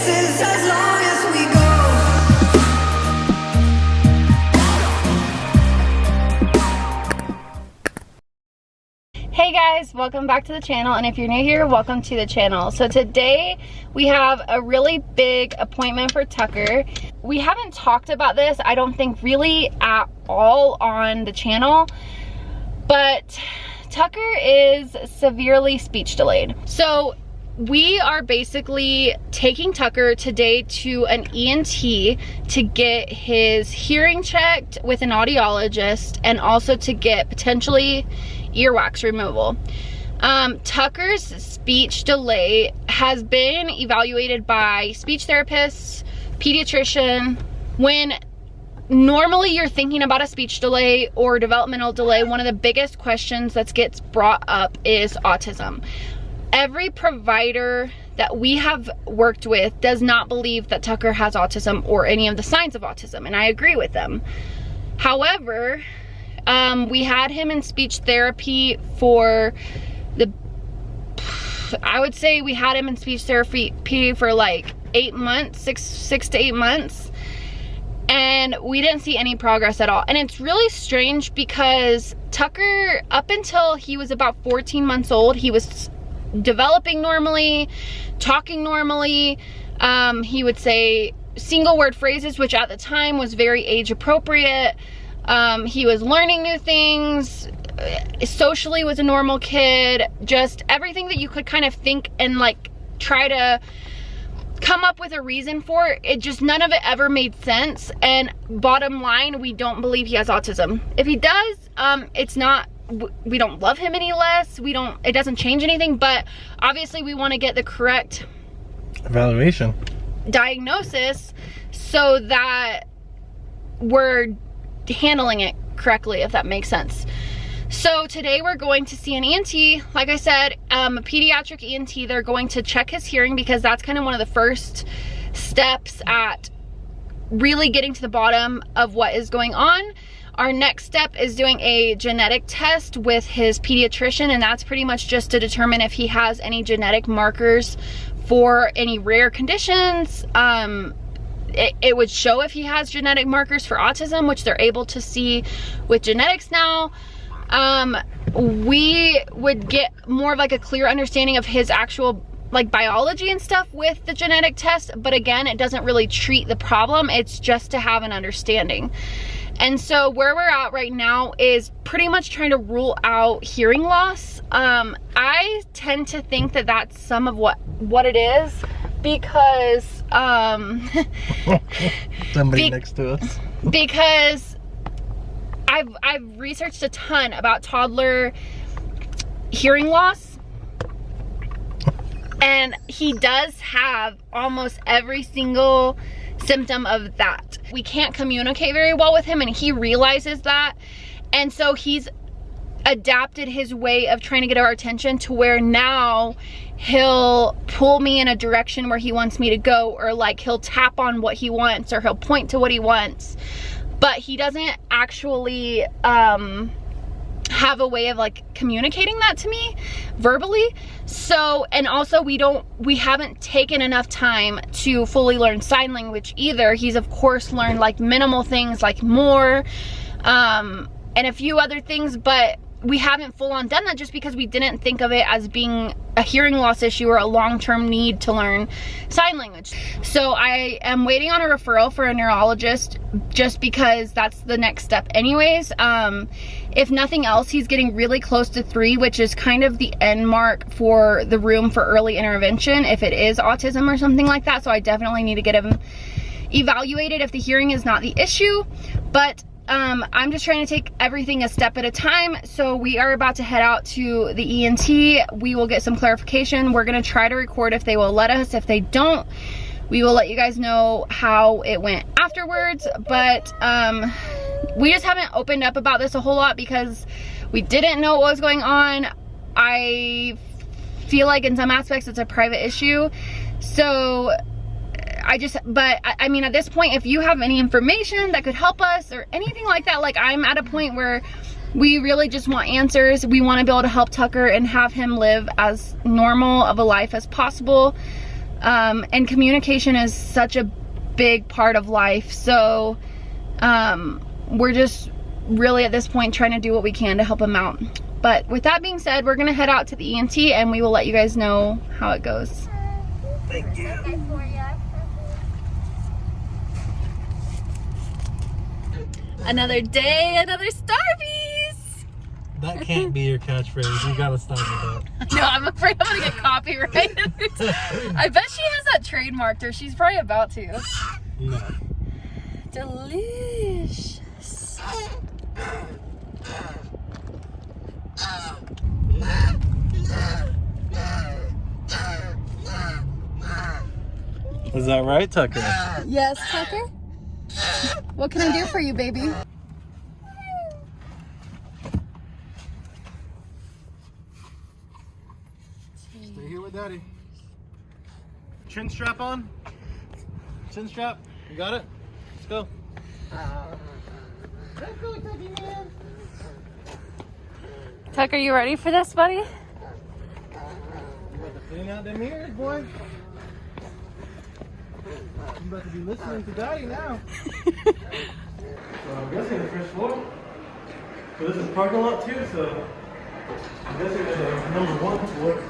places as long as we go. Hey guys, welcome back to the channel, and if you're new here, welcome to the channel. So today we have a really big appointment for Tucker. We haven't talked about this, I don't think, really at all on the channel, but Tucker is severely speech delayed. So we are basically taking Tucker today to an ENT to get his hearing checked with an audiologist, and also to get potentially earwax removal. Tucker's speech delay has been evaluated by speech therapists, pediatrician. When normally you're thinking about a speech delay or developmental delay, one of the biggest questions that gets brought up is autism. Every provider that we have worked with does not believe that Tucker has autism or any of the signs of autism, and I agree with them. However, we had him in speech therapy for I would say we had him in speech therapy for like 8 months, six to 8 months, and we didn't see any progress at all. And it's really strange because Tucker, up until he was about 14 months old, he was developing normally, talking normally. He would say single word phrases, which at the time was very age appropriate. He was learning new things, socially was a normal kid, just everything that you could kind of think and like try to come up with a reason for. It just, none of it ever made sense. And bottom line, we don't believe he has autism. If he does, it's not, we don't love him any less. It doesn't change anything, but obviously we want to get the correct evaluation, diagnosis, so that we're handling it correctly, if that makes sense. So today we're going to see an ENT. Like I said, a pediatric ENT. They're going to check his hearing because that's kind of one of the first steps at really getting to the bottom of what is going on. Our next step is doing a genetic test with his pediatrician, and that's pretty much just to determine if he has any genetic markers for any rare conditions. It would show if he has genetic markers for autism, which they're able to see with genetics now. We would get more of like a clear understanding of his actual like biology and stuff with the genetic test, but again, it doesn't really treat the problem. It's just to have an understanding. And so where we're at right now is pretty much trying to rule out hearing loss. I tend to think that that's some of what it is, because somebody next to us, because I've researched a ton about toddler hearing loss, and he does have almost every single symptom of that. We can't communicate very well with him, and he realizes that, and so he's adapted his way of trying to get our attention to where now he'll pull me in a direction where he wants me to go, or like he'll tap on what he wants, or he'll point to what he wants, but he doesn't actually have a way of like communicating that to me verbally. So, and also we haven't taken enough time to fully learn sign language either. He's of course learned like minimal things like more, and a few other things, but we haven't full on done that just because we didn't think of it as being a hearing loss issue or a long-term need to learn sign language. So I am waiting on a referral for a neurologist just because that's the next step anyways. If nothing else, he's getting really close to 3, which is kind of the end mark for the room for early intervention if it is autism or something like that. So I definitely need to get him evaluated if the hearing is not the issue. But I'm just trying to take everything a step at a time. So we are about to head out to the ENT. We will get some clarification. We're gonna try to record if they will let us. If they don't, we will let you guys know how it went afterwards. But we just haven't opened up about this a whole lot because we didn't know what was going on. I feel like in some aspects it's a private issue. So I mean, at this point, if you have any information that could help us or anything like that, like I'm at a point where we really just want answers. We want to be able to help Tucker and have him live as normal of a life as possible. And communication is such a big part of life. So we're just really at this point trying to do what we can to help him out. But with that being said, we're gonna head out to the ENT and we will let you guys know how it goes. Thank you. Another day, another Starbies! That can't be your catchphrase. You gotta stop with No, I'm afraid I'm gonna get copyrighted. I bet she has that trademarked, or she's probably about to. that. No. Delicious. Is that right, Tucker? Yes, Tucker? What can I do for you, baby? Stay here with Daddy. Chin strap on. Chin strap. You got it? Let's go. Let's go, Tucky man. Tucker, you ready for this, buddy? You about to clean out them ears, boy. You about to be listening to Daddy now. So I'm guessing the first floor. So this is parking lot too, so I'm guessing there's a number 1 floor.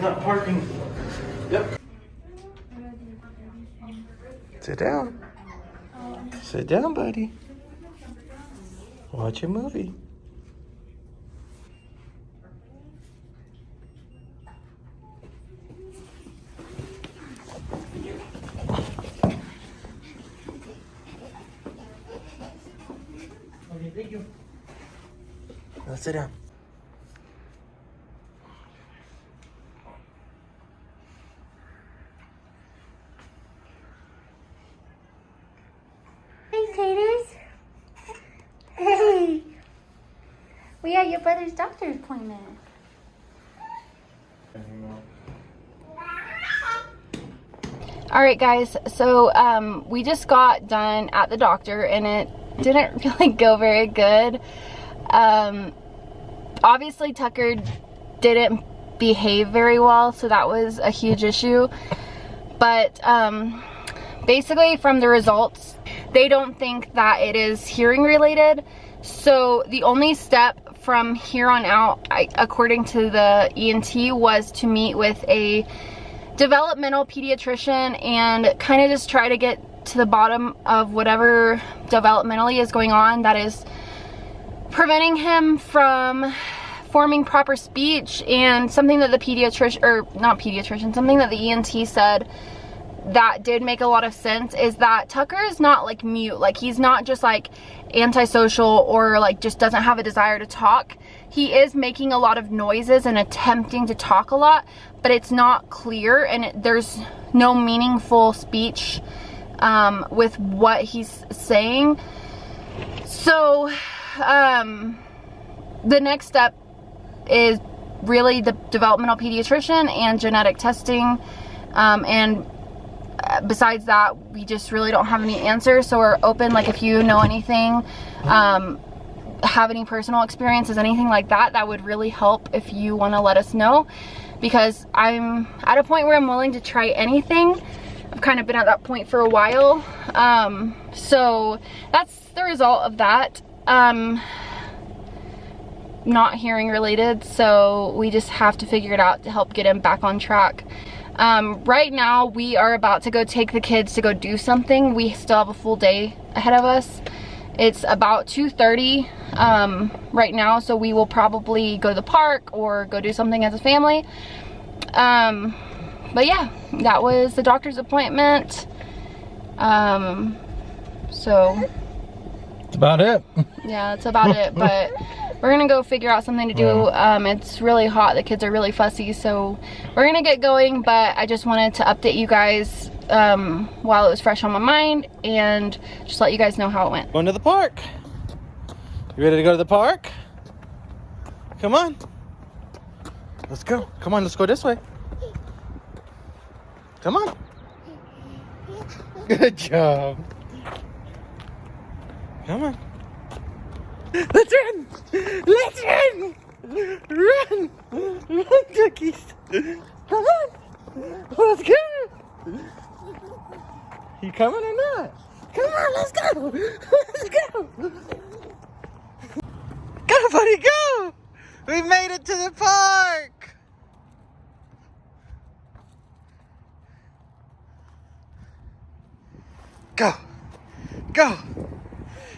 Not parking. Yep. Sit down. Sit down, buddy. Watch a movie. Okay, thank you. Now sit down. Hey, Taters. Hey. We had your brother's doctor's appointment. All right, guys, so we just got done at the doctor and it didn't really go very good. Obviously Tucker didn't behave very well, so that was a huge issue. But basically from the results, they don't think that it is hearing related. So the only step from here on out, according to the ENT, was to meet with a developmental pediatrician and kind of just try to get to the bottom of whatever developmentally is going on that is preventing him from forming proper speech. And something that the pediatrician, or not pediatrician, something that the ENT said that did make a lot of sense is that Tucker is not like mute. Like, he's not just like antisocial or like just doesn't have a desire to talk. He is making a lot of noises and attempting to talk a lot, but it's not clear, and there's no meaningful speech with what he's saying. So the next step is really the developmental pediatrician and genetic testing, and besides that, we just really don't have any answers. So we're open, like, if you know anything, have any personal experiences, anything like that, that would really help if you want to let us know, because I'm at a point where I'm willing to try anything. I've kind of been at that point for a while. So that's the result of that. Not hearing related, so we just have to figure it out to help get him back on track. Right now we are about to go take the kids to go do something. We still have a full day ahead of us. It's about 2:30 right now, so we will probably go to the park or go do something as a family. But yeah, that was the doctor's appointment. So That's about it. yeah, that's about it. But we're gonna go figure out something to do. It's really hot, the kids are really fussy, so we're gonna get going. But I just wanted to update you guys while it was fresh on my mind, and just let you guys know how it went. Going to the park. You ready to go to the park? Come on. Let's go. Come on, let's go this way. Come on. Good job. Come on. Let's run! Let's run! Run! Run, duckies! Come on! Let's go! You coming or not? Come on, let's go. Let's go. Go, buddy, go. We made it to the park. Go. Go.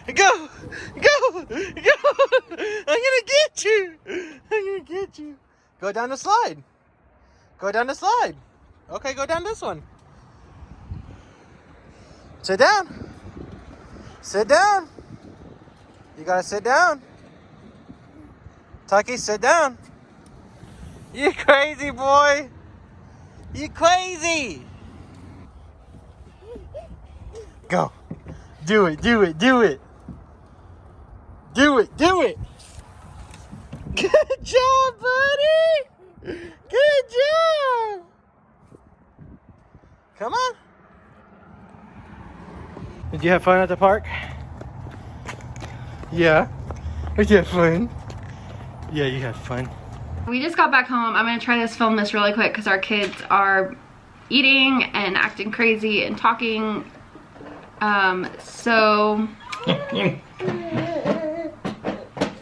Go. Go. Go. I'm gonna get you. I'm gonna get you. Go down the slide. Go down the slide. Okay, go down this one. Sit down. Sit down. You gotta sit down. Tucky, sit down. You crazy boy. You crazy. Go. Do it, do it, do it. Do it, do it. Good job, buddy. Good job. Come on. Did you have fun at the park? Yeah. Did you have fun? Yeah, you had fun. We just got back home. I'm gonna try to film this really quick because our kids are eating and acting crazy and talking. So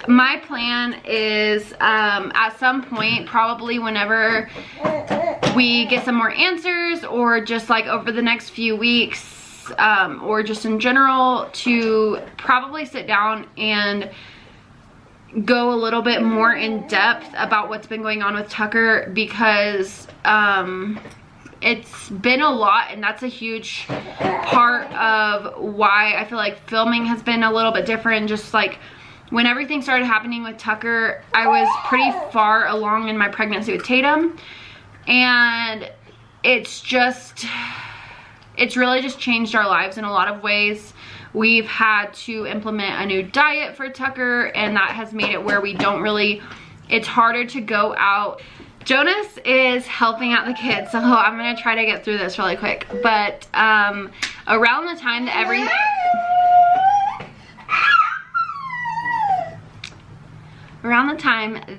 my plan is at some point, probably whenever we get some more answers, or just like over the next few weeks, or just in general, to probably sit down and go a little bit more in depth about what's been going on with Tucker, because it's been a lot, and that's a huge part of why I feel like filming has been a little bit different. Just like when everything started happening with Tucker, I was pretty far along in my pregnancy with Tatum, and it's really just changed our lives in a lot of ways. We've had to implement a new diet for Tucker, and that has made it where we don't really, it's harder to go out. Jonas is helping out the kids, so I'm gonna try to get through this really quick. But around the time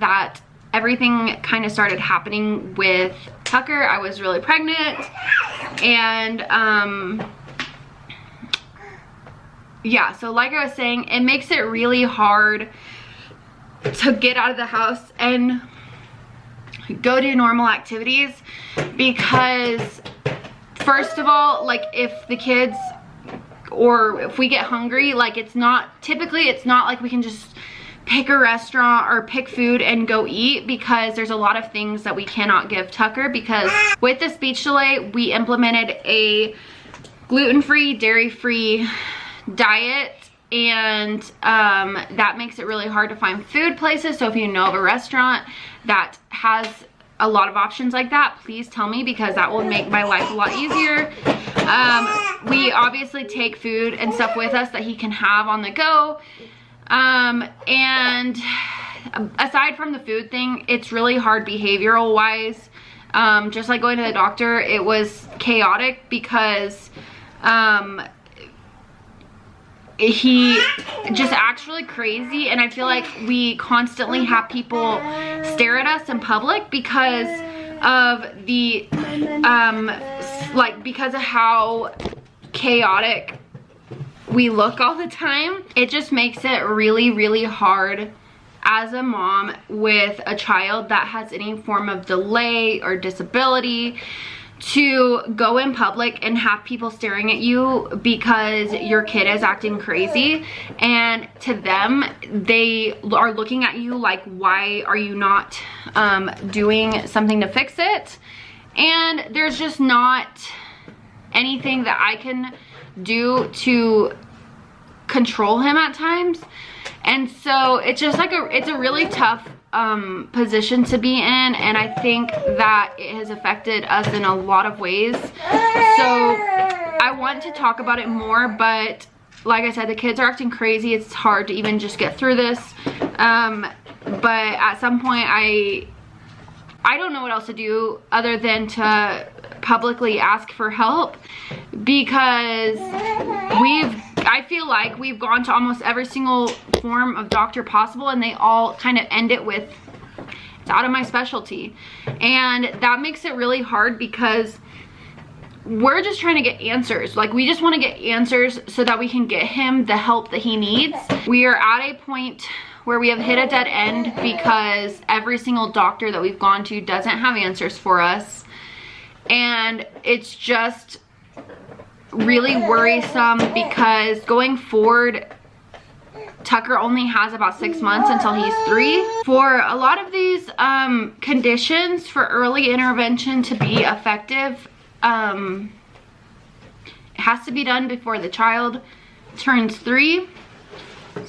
that everything kind of started happening with Tucker, I was really pregnant, and yeah, so like I was saying, it makes it really hard to get out of the house and go do normal activities, because first of all, like if the kids, or if we get hungry, like it's not like we can just pick a restaurant or pick food and go eat, because there's a lot of things that we cannot give Tucker, because with the speech delay we implemented a gluten-free, dairy-free diet, and that makes it really hard to find food places. So if you know of a restaurant that has a lot of options like that, please tell me, because that will make my life a lot easier. We obviously take food and stuff with us that he can have on the go, and aside from the food thing, it's really hard behavioral wise. Just like going to the doctor, it was chaotic, because he just acts really crazy, and I feel like we constantly have people stare at us in public because of the because of how chaotic we look all the time. It just makes it really, really hard as a mom with a child that has any form of delay or disability to go in public and have people staring at you because your kid is acting crazy, and to them, they are looking at you like, why are you not doing something to fix it? And there's just not anything that I can do to control him at times. And so it's just like it's a really tough position to be in, and I think that it has affected us in a lot of ways. So I want to talk about it more, but like I said, the kids are acting crazy. It's hard to even just get through this, but at some point I don't know what else to do other than to publicly ask for help, because I feel like we've gone to almost every single form of doctor possible, and they all kind of end it with, it's out of my specialty. And that makes it really hard, because we're just trying to get answers. Like, we just want to get answers so that we can get him the help that he needs. We are at a point where we have hit a dead end because every single doctor that we've gone to doesn't have answers for us. And it's just really worrisome because going forward, Tucker only has about 6 months until he's 3. For a lot of these conditions, for early intervention to be effective, it has to be done before the child turns 3.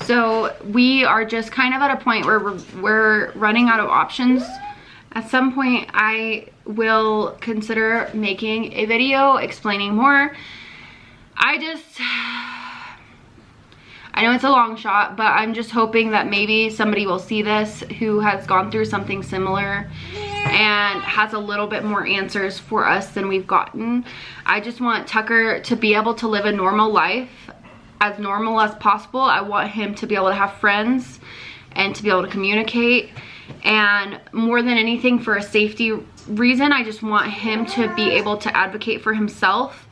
So we are just kind of at a point where we're running out of options. At some point, I will consider making a video explaining more. I know it's a long shot, but I'm just hoping that maybe somebody will see this who has gone through something similar and has a little bit more answers for us than we've gotten. I just want Tucker to be able to live a normal life, as normal as possible. I want him to be able to have friends and to be able to communicate. And more than anything, for a safety reason, I just want him to be able to advocate for himself.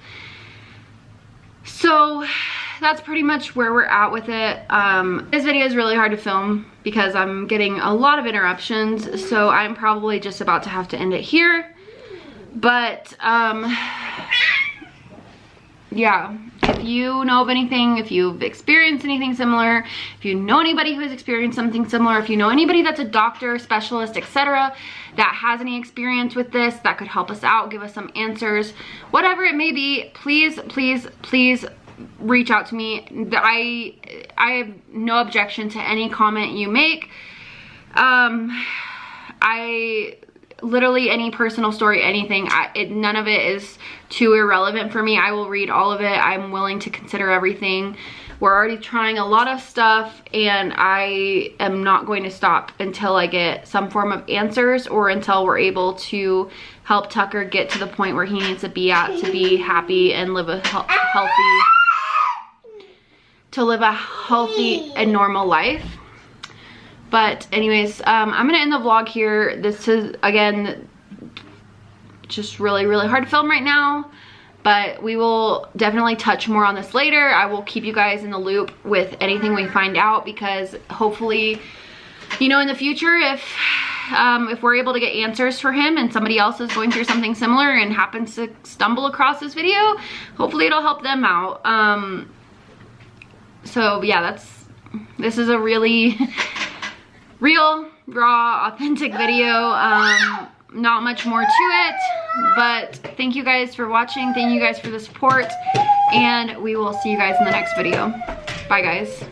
So that's pretty much where we're at with it. This video is really hard to film because I'm getting a lot of interruptions, so I'm probably just about to have to end it here. But yeah, if you know of anything, if you've experienced anything similar, if you know anybody who has experienced something similar, if you know anybody that's a doctor, specialist, etc., that has any experience with this, that could help us out, give us some answers, whatever it may be, please, please, please reach out to me. I have no objection to any comment you make. Literally any personal story, anything, none of it is too irrelevant for me. I will read all of it. I'm willing to consider everything. We're already trying a lot of stuff, and I am not going to stop until I get some form of answers, or until we're able to help Tucker get to the point where he needs to be at to be happy and live a healthy and normal life. But anyways, I'm gonna end the vlog here. This is, again, just really, really hard to film right now, but we will definitely touch more on this later. I will keep you guys in the loop with anything we find out, because hopefully, you know, in the future, if we're able to get answers for him and somebody else is going through something similar and happens to stumble across this video, hopefully it'll help them out. So yeah, this is a really real, raw, authentic video. Not much more to it, but thank you guys for watching. Thank you guys for the support, and we will see you guys in the next video. Bye, guys.